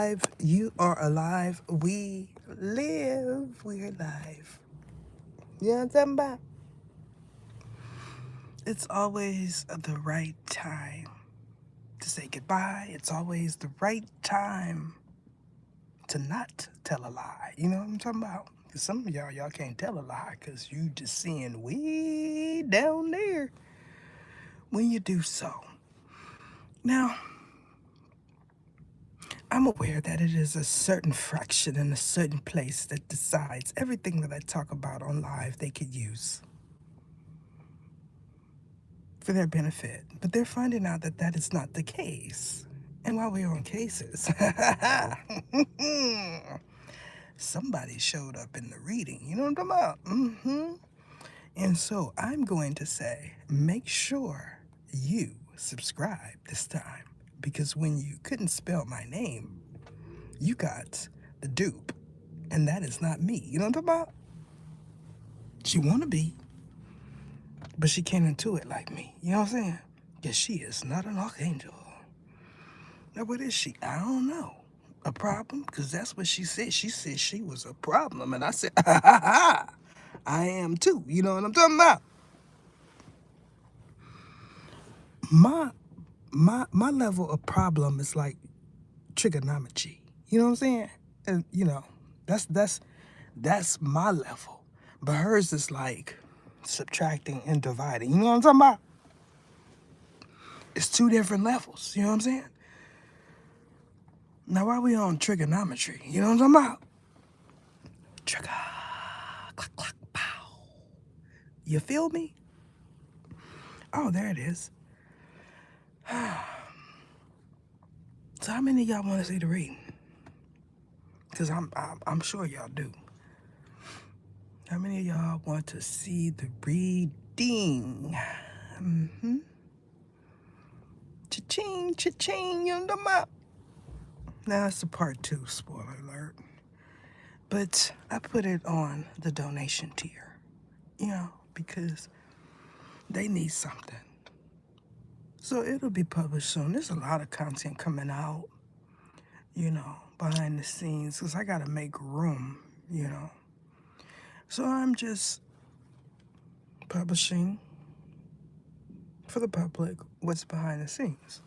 alive. You are alive. We live. We're alive. You know what I'm talking about? It's always the right time to say goodbye. It's always the right time to not tell a lie. You know what I'm talking about? Because some of y'all can't tell a lie because you just seeing way down there when you do so. Now, I'm aware that it is a certain fraction in a certain place that decides everything that I talk about on live they could use for their benefit. But they're finding out that that is not the case. And while we're on cases, somebody showed up in the reading. You know what I'm talking about? And so I'm going to say, make sure you subscribe this time. Because when you couldn't spell my name, you got the dupe. And that is not me. You know what I'm talking about? She want to be, but she can't intuit like me. You know what I'm saying? Because she is not an archangel. Now, what is she? I don't know. A problem? Because that's what she said. She said she was a problem. And I said, ha ha ha. I am too. You know what I'm talking about? My level of problem is like trigonometry. You know what I'm saying? And that's my level. But hers is like subtracting and dividing. You know what I'm talking about? It's two different levels. You know what I'm saying? Now, why we on trigonometry? You know what I'm talking about? Trigger. Clack, clack, pow. You feel me? Oh, there it is. So how many of y'all want to see the reading? Because I'm sure y'all do. How many of y'all want to see the reading? Cha-ching, cha-ching, you know what I'm about? Now, that's the part 2, spoiler alert. But I put it on the donation tier, because they need something. So it'll be published soon. There's a lot of content coming out, behind the scenes, because I got to make room, So I'm just publishing for the public what's behind the scenes.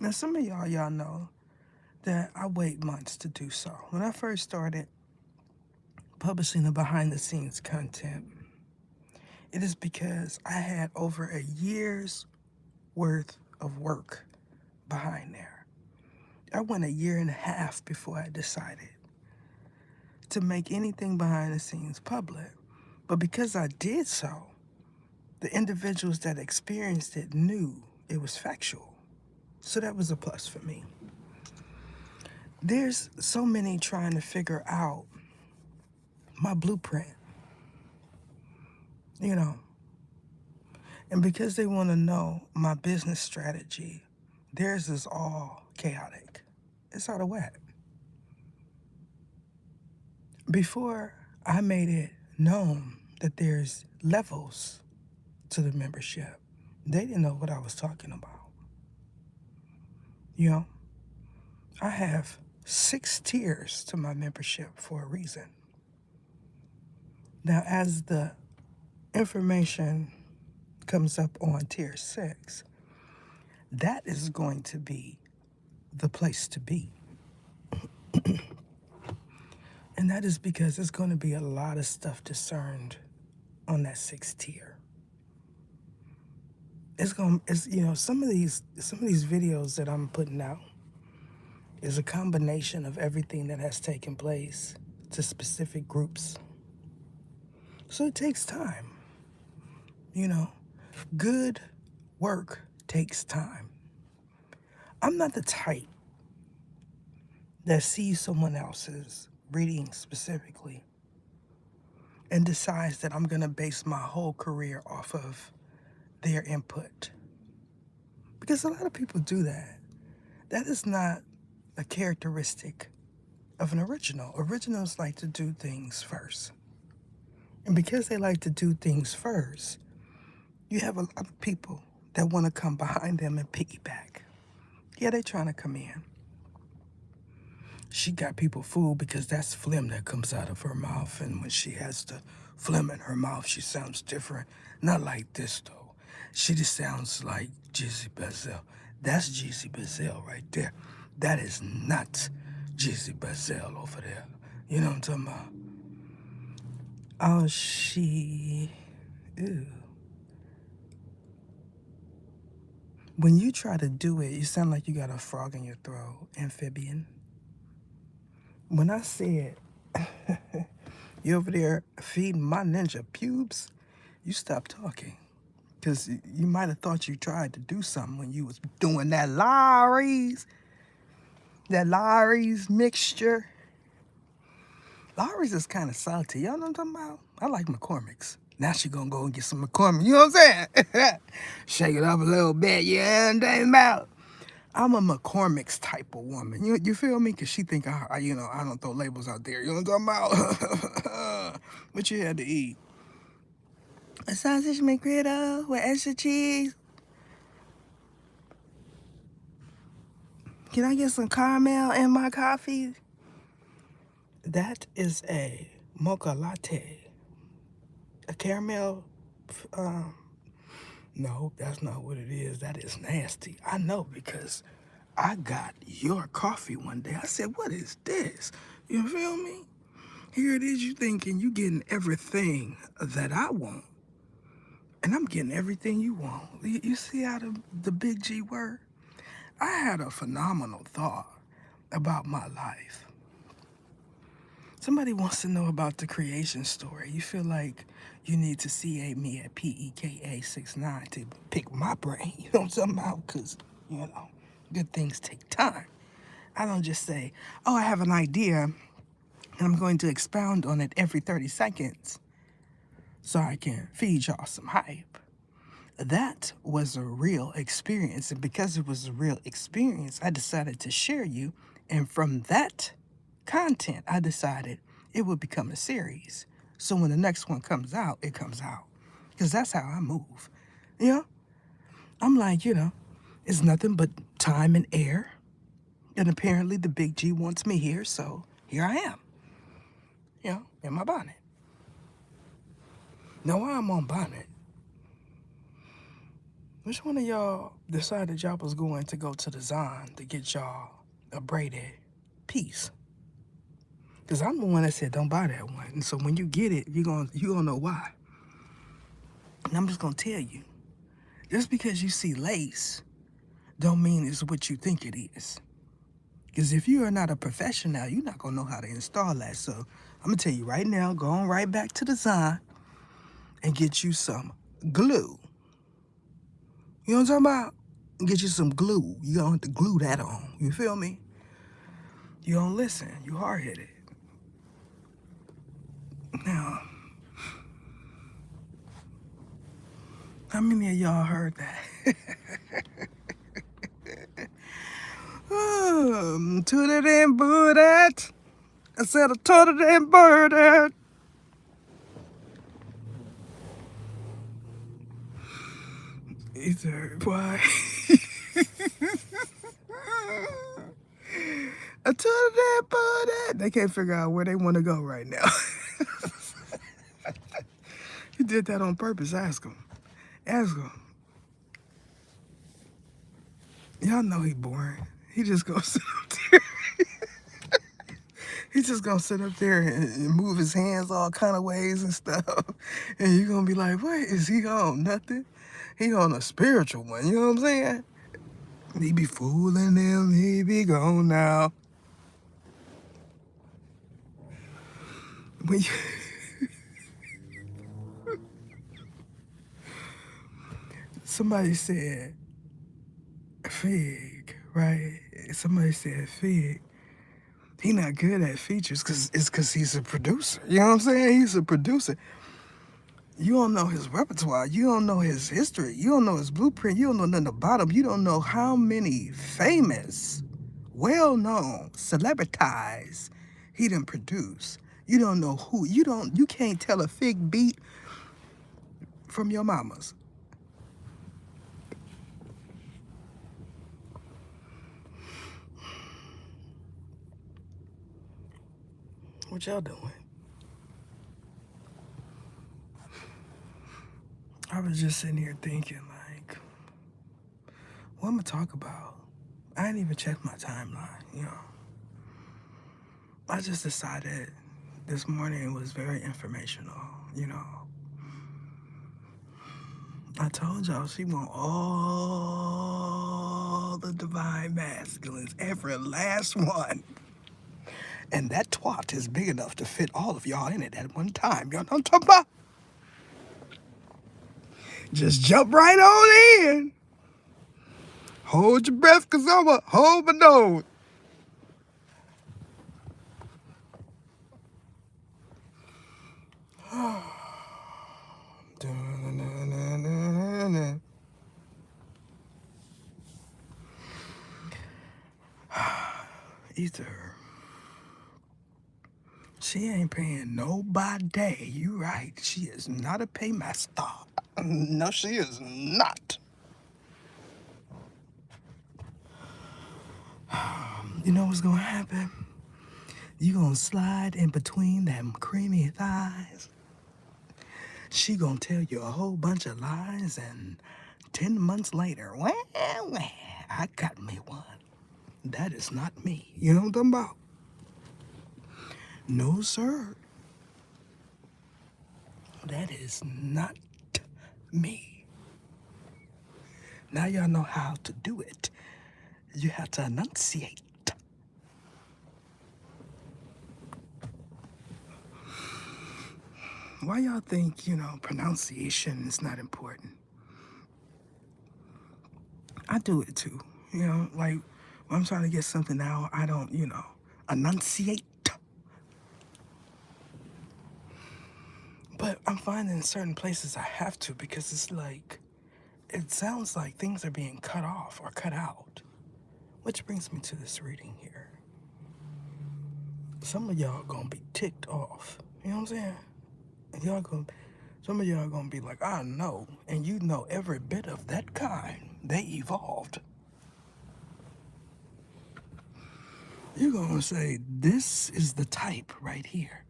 Now, some of y'all know that I wait months to do so. When I first started publishing the behind the scenes content, it is because I had over a year's worth of work behind there. I went a year and a half before I decided to make anything behind the scenes public. But because I did so, the individuals that experienced it knew it was factual. So that was a plus for me. There's so many trying to figure out my blueprint, And because they want to know my business strategy, theirs is all chaotic. It's out of whack. Before I made it known that there's levels to the membership, they didn't know what I was talking about. I have 6 tiers to my membership for a reason. Now, as the information comes up on tier 6, that is going to be the place to be. And that is because there's going to be a lot of stuff discerned on that 6th tier. Some of these videos that I'm putting out is a combination of everything that has taken place to specific groups. So it takes time. Good work takes time. I'm not the type that sees someone else's reading specifically and decides that I'm going to base my whole career off of their input. Because a lot of people do that. That is not a characteristic of an original. Originals like to do things first. And because they like to do things first, you have a lot of people that want to come behind them and piggyback. Yeah, they're trying to come in. She got people fooled because that's phlegm that comes out of her mouth. And when she has the phlegm in her mouth, she sounds different. Not like this, though. She just sounds like Jizzy Bazel. That's Jizzy Bazel right there. That is not Jizzy Bazel over there. You know what I'm talking about? Oh, she... Ew. When you try to do it, you sound like you got a frog in your throat, amphibian. When I said you over there feeding my ninja pubes, you stop talking. Because you might have thought you tried to do something when you was doing that Lawry's mixture. Lawry's is kind of salty. Y'all know what I'm talking about? I like McCormick's. Now she gonna go and get some McCormick. You know what I'm saying? Shake it up a little bit. You understand about? I'm a McCormick's type of woman. You feel me? Because she think I don't throw labels out there. You know what I'm talking about? What you had to eat? A sausage McGriddle with extra cheese. Can I get some caramel in my coffee? That is a mocha latte. A caramel, no, that's not what it is. That is nasty. I know because I got your coffee one day. I said, what is this? You feel me? Here it is, you thinking you getting everything that I want. And I'm getting everything you want. You see how the big G word? I had a phenomenal thought about my life. Somebody wants to know about the creation story. You feel like you need to CA me at PEKA69 to pick my brain. You know what I'm talking about? Because, good things take time. I don't just say, oh, I have an idea, and I'm going to expound on it every 30 seconds so I can feed y'all some hype. That was a real experience, and because it was a real experience, I decided to share you, and from that content, I decided it would become a series. So when the next one comes out, it comes out. Because that's how I move. I'm like, it's nothing but time and air. And apparently the big G wants me here, so here I am. In my bonnet. Now while I'm on bonnet, which one of y'all decided y'all was going to go to the Zon to get y'all a braided piece? Because I'm the one that said don't buy that one. And so when you get it, you're gonna know why. And I'm just gonna tell you. Just because you see lace don't mean it's what you think it is. Because if you are not a professional, you're not gonna know how to install that. So I'm gonna tell you right now, go on right back to the Zon and get you some glue. You know what I'm talking about? Get you some glue. You don't have to glue that on. You feel me? You don't listen. You hard-headed. Now, how many of y'all heard that? Toot it and boot it. I said I told it and bird it. He said, why? I told it and bird it. They can't figure out where they want to go right now. He did that on purpose. Ask him. Ask him. Y'all know he boring. He just gonna sit up there. He's just gonna sit up there and move his hands all kind of ways and stuff. And you're gonna be like, what is he on? Nothing. He on a spiritual one, you know what I'm saying? He be fooling them, he be gone now. When you somebody said Fig, right? Somebody said Fig. He not good at features because he's a producer. You know what I'm saying? He's a producer. You don't know his repertoire. You don't know his history. You don't know his blueprint. You don't know nothing about him. You don't know how many famous, well-known celebrities he done produce. You don't know who. You can't tell a Fig beat from your mama's. What y'all doing? I was just sitting here thinking, like, what I'm gonna talk about? I didn't even check my timeline, you know. I just decided this morning was very informational, you know. I told y'all she want all the divine masculines, every last one. And that twat is big enough to fit all of y'all in it at one time. Y'all know what I'm talking about? Just jump right on in. Hold your breath, cause I'ma hold my nose. Ether. She ain't paying nobody. You right. She is not a paymaster. No, she is not. You know what's gonna happen? You gonna slide in between them creamy thighs. She gonna tell you a whole bunch of lies, and 10 months later, well, I got me one. That is not me. You know what I'm talking about? No, sir. That is not me. Now y'all know how to do it. You have to enunciate. Why y'all think, pronunciation is not important? I do it too. Like when I'm trying to get something out, I don't, enunciate. But I'm finding in certain places I have to because it's like, it sounds like things are being cut off or cut out. Which brings me to this reading here. Some of y'all gonna be ticked off. You know what I'm saying? Some of y'all gonna be like, I know, and you know every bit of that kind. They evolved. You're gonna say, this is the type right here.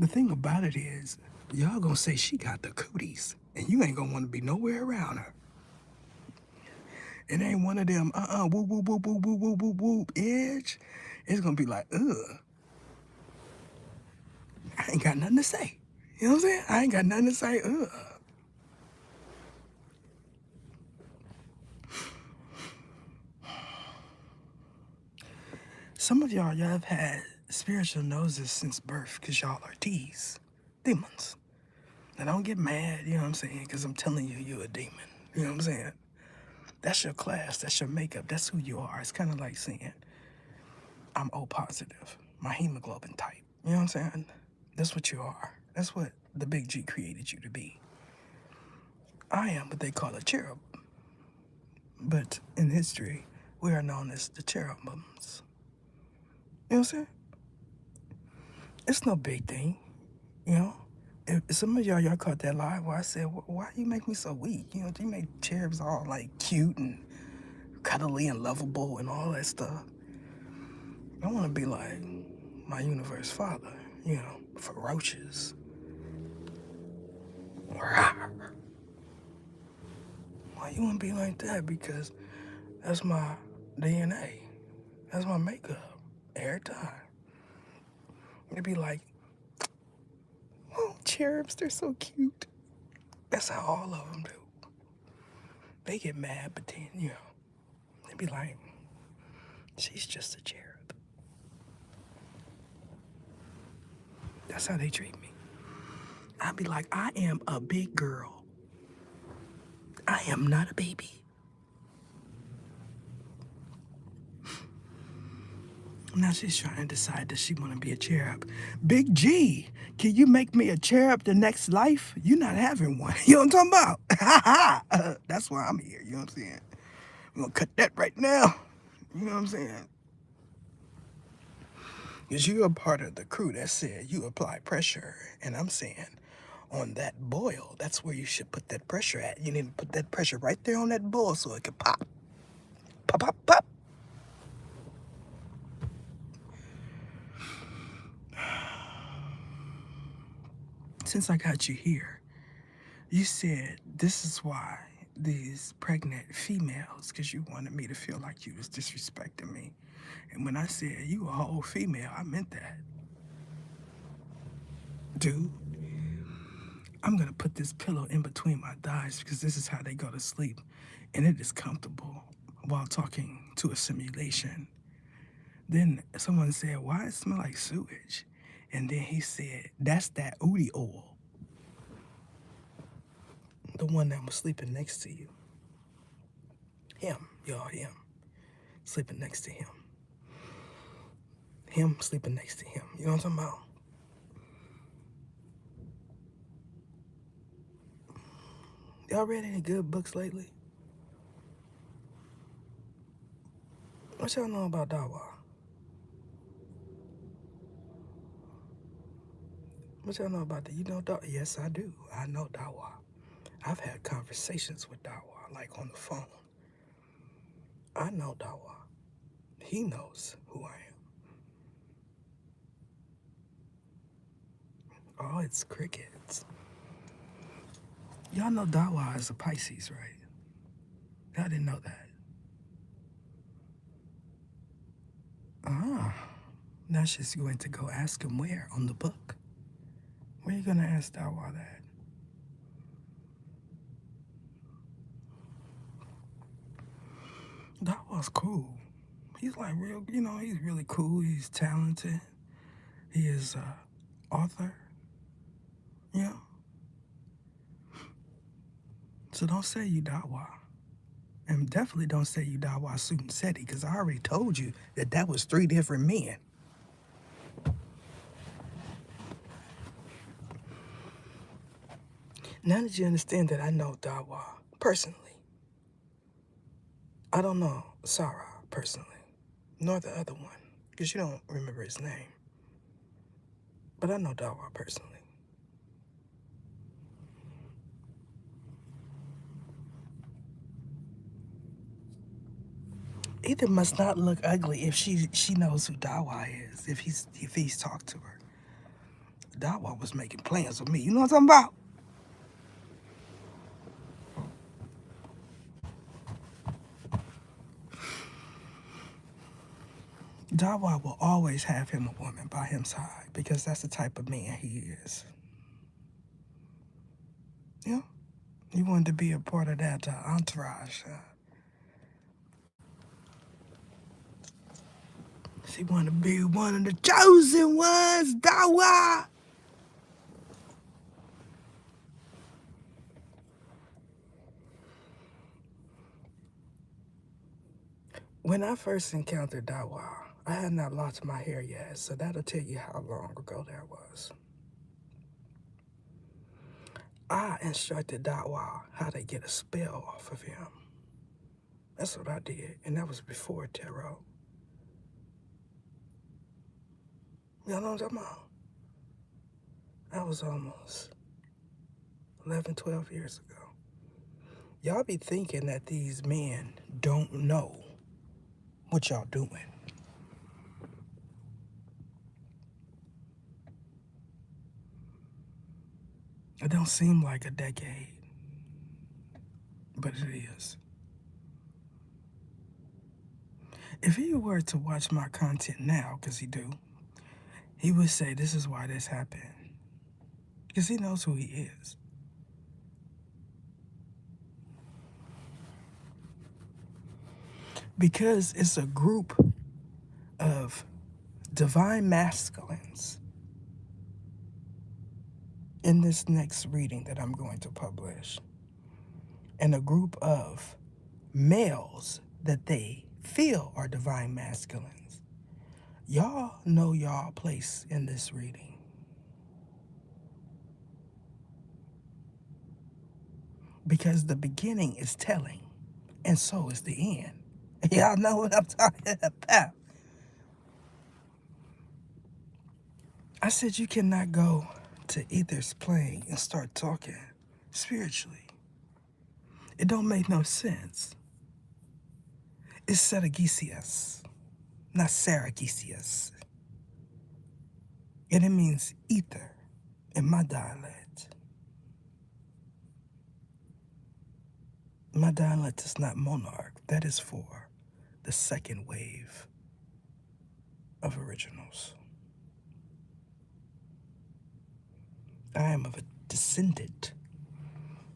The thing about it is, y'all gonna say she got the cooties, and you ain't gonna wanna be nowhere around her. It ain't one of them, whoop, whoop, whoop, whoop, whoop, whoop, whoop, whoop, edge. It's gonna be like, ugh. I ain't got nothing to say. You know what I'm saying? I ain't got nothing to say, ugh. Some of y'all have had spiritual noses since birth because y'all are demons. Now don't get mad, you know what I'm saying, because I'm telling you you're a demon. You know what I'm saying? That's your class, that's your makeup, that's who you are. It's kind of like saying, I'm O positive, my hemoglobin type. You know what I'm saying? That's what you are. That's what the big G created you to be. I am what they call a cherub. But in history, we are known as the cherubims. You know what I'm saying? It's no big thing, you know? If some of y'all caught that lie where I said, why you make me so weak? You know, you make cherubs all like cute and cuddly and lovable and all that stuff. I want to be like my universe father, ferocious. Why you want to be like that? Because that's my DNA. That's my makeup every time. It'd be like, oh, cherubs, they're so cute. That's how all of them do. They get mad, but then, they'd be like, she's just a cherub. That's how they treat me. I'd be like, I am a big girl. I am not a baby. Now she's trying to decide that she want to be a cherub. Big G, can you make me a cherub the next life? You're not having one. You know what I'm talking about? That's why I'm here. You know what I'm saying? I'm going to cut that right now. You know what I'm saying? Because you're a part of the crew that said you apply pressure. And I'm saying on that boil, that's where you should put that pressure at. You need to put that pressure right there on that boil so it can pop. Pop, pop, pop. since I got you here, you said this is why these pregnant females, because you wanted me to feel like you was disrespecting me. And when I said you a whole female, I meant that. Dude, I'm going to put this pillow in between my thighs because this is how they go to sleep. And it is comfortable while talking to a simulation. Then someone said, why it smell like sewage? And then he said, that's that Oodie oil. The one that was sleeping next to you. Him, y'all, him. Sleeping next to him. Him sleeping next to him. You know what I'm talking about? Y'all read any good books lately? What y'all know about Dawa? What y'all know about that? You know Dawa? Yes, I do. I know Dawa. I've had conversations with Dawa, like on the phone. I know Dawa. He knows who I am. Oh, it's crickets. Y'all know Dawa is a Pisces, right? I didn't know that. Ah, now she's going to go ask him where on the book. Where are you going to ask Dawa that? Dawa's cool. He's like real, you know, he's really cool. He's talented. He is an author. Yeah. So don't say you Dawa. And definitely don't say you Dawa Sunseti, because I already told you that that was 3 different men. Now that you understand that I know Dawa personally, I don't know Sarah personally, nor the other one, because you don't remember his name. But I know Dawa personally. Either must not look ugly if she knows who Dawa is, if he's talked to her. Dawa was making plans with me. You know what I'm talking about? Dawa will always have him a woman by his side because that's the type of man he is. Yeah, he wanted to be a part of that entourage. She wanted to be one of the chosen ones, Dawa. When I first encountered Dawa, I had not lost my hair yet, so that'll tell you how long ago that was. I instructed Dawa how to get a spell off of him. That's what I did, and that was before tarot. Y'all know what I'm talking about? That was almost 11, 12 years ago. Y'all be thinking that these men don't know what y'all doing. It don't seem like a decade, but it is. If he were to watch my content now, because he do, he would say this is why this happened. Because he knows who he is. Because it's a group of divine masculines in this next reading that I'm going to publish, and a group of males that they feel are divine masculines. Y'all know y'all place in this reading. Because the beginning is telling, and so is the end. Y'all know what I'm talking about. I said you cannot go to Ether's plane and start talking spiritually. It don't make no sense. It's Seragesius, not Saragesius. And it means ether in my dialect. My dialect is not monarch. That is for the second wave of originals. I am of a descendant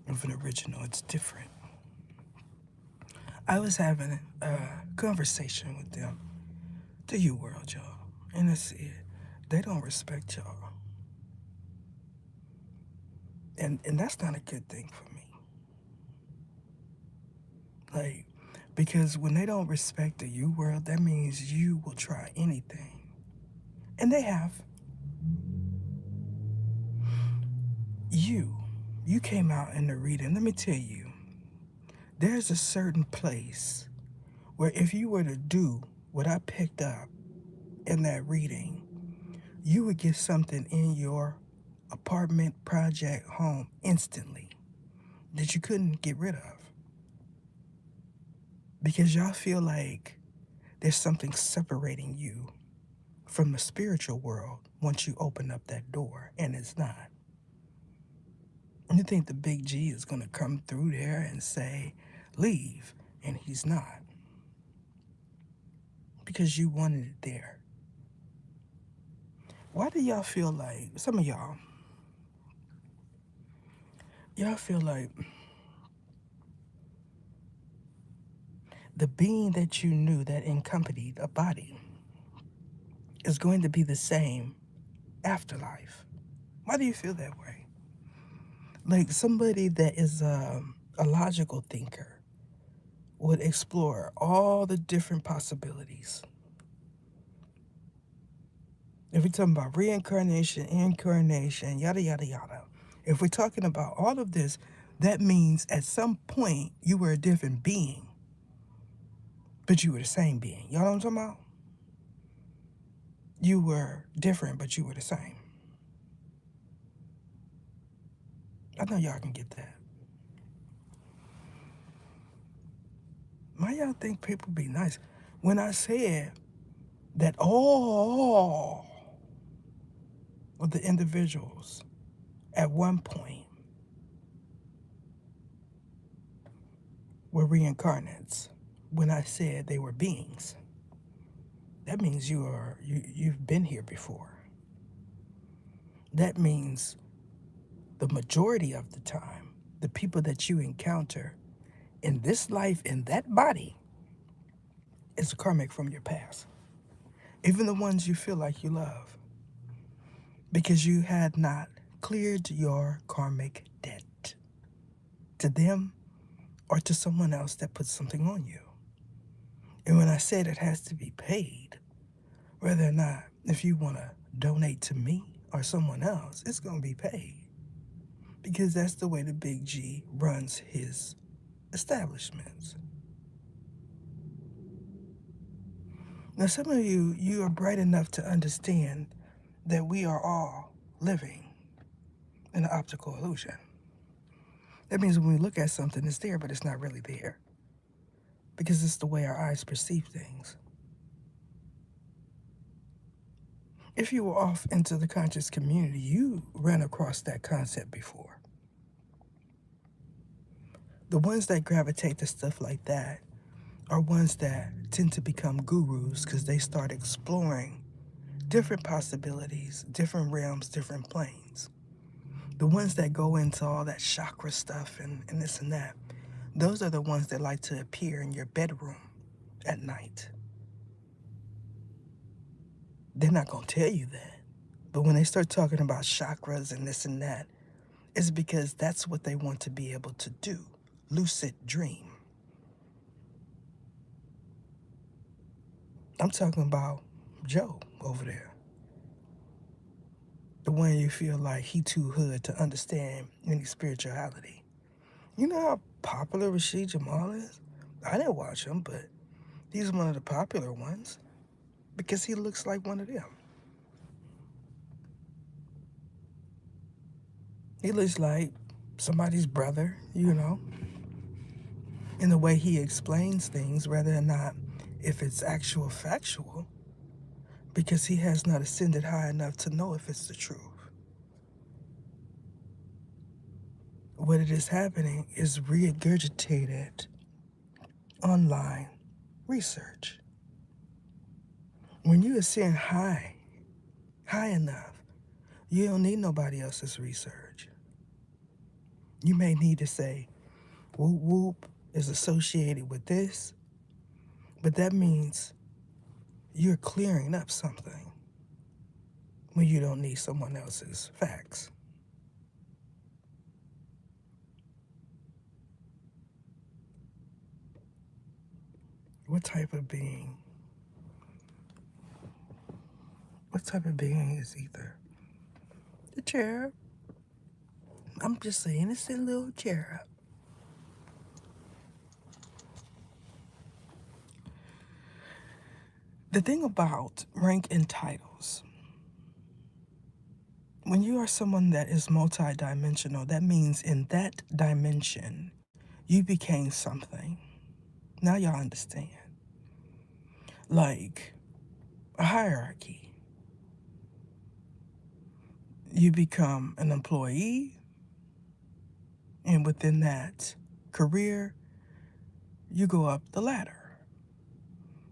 of an original. It's different. I was having a conversation with them. The U world, y'all. And I said, they don't respect y'all. And that's not a good thing for me. Like, because when they don't respect the U world, that means you will try anything. And they have. You came out in the reading. Let me tell you, there's a certain place where if you were to do what I picked up in that reading, you would get something in your apartment, project, home instantly that you couldn't get rid of. Because y'all feel like there's something separating you from the spiritual world once you open up that door, and it's not. You think the big G is going to come through there and say, leave, and he's not. Because you wanted it there. Why do y'all feel like, some of y'all feel like the being that you knew that accompanied a body is going to be the same afterlife? Why do you feel that way? Like somebody that is a logical thinker would explore all the different possibilities. If we're talking about reincarnation, incarnation, yada, yada, yada, if we're talking about all of this, that means at some point you were a different being, but you were the same being. Y'all know what I'm talking about? You were different, but you were the same. I know y'all can get that. Why y'all think people be nice? When I said that all of the individuals at one point were reincarnates, when I said they were beings, that means you've been here before. That means the majority of the time, the people that you encounter in this life, in that body, is karmic from your past. Even the ones you feel like you love. Because you had not cleared your karmic debt to them or to someone else that put something on you. And when I said it has to be paid, whether or not if you want to donate to me or someone else, it's going to be paid. Because that's the way the big G runs his establishments. Now, some of you are bright enough to understand that we are all living in an optical illusion. That means when we look at something, it's there, but it's not really there. Because it's the way our eyes perceive things. If you were off into the conscious community, you ran across that concept before. The ones that gravitate to stuff like that are ones that tend to become gurus because they start exploring different possibilities, different realms, different planes. The ones that go into all that chakra stuff and this and that, those are the ones that like to appear in your bedroom at night. They're not going to tell you that. But when they start talking about chakras and this and that, it's because that's what they want to be able to do. Lucid dream. I'm talking about Joe over there. The one you feel like he too hood to understand any spirituality. You know how popular Rashid Jamal is? I didn't watch him, but he's one of the popular ones because he looks like one of them. He looks like somebody's brother, you know, in the way he explains things, whether or not if it's actual factual, because he has not ascended high enough to know if it's the truth. what it is happening is regurgitated online research. When you ascend high enough, you don't need nobody else's research. You may need to say, whoop whoop is associated with this, but that means you're clearing up something when you don't need someone else's facts. What type of being is ether? The cherub. I'm just an innocent little cherub. The thing about rank and titles, when you are someone that is multidimensional, that means in that dimension, you became something. Now y'all understand. Like a hierarchy. You become an employee, and within that career, you go up the ladder.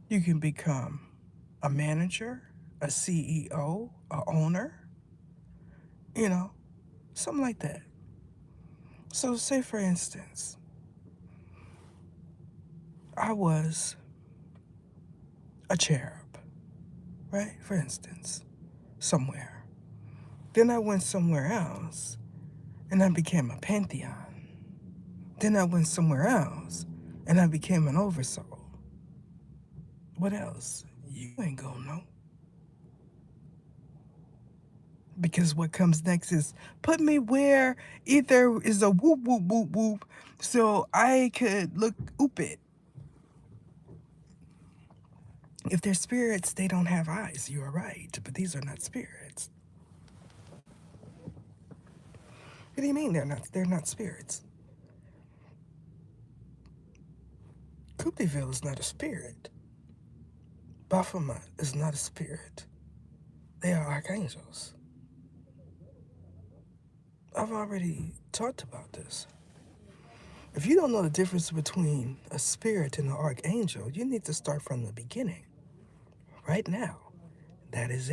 You can become a manager, a CEO, a owner, something like that. So say for instance, I was a cherub, right? For instance, somewhere. Then I went somewhere else and I became a pantheon. Then I went somewhere else and I became an oversoul. What else? You ain't gonna know. Because what comes next is put me where ether is a whoop whoop whoop whoop so I could look oop it. If they're spirits, they don't have eyes. You are right, but these are not spirits. What do you mean they're not spirits? Kuptiville is not a spirit. Baphomet is not a spirit. They are archangels. I've already talked about this. If you don't know the difference between a spirit and an archangel, you need to start from the beginning. Right now, that is it.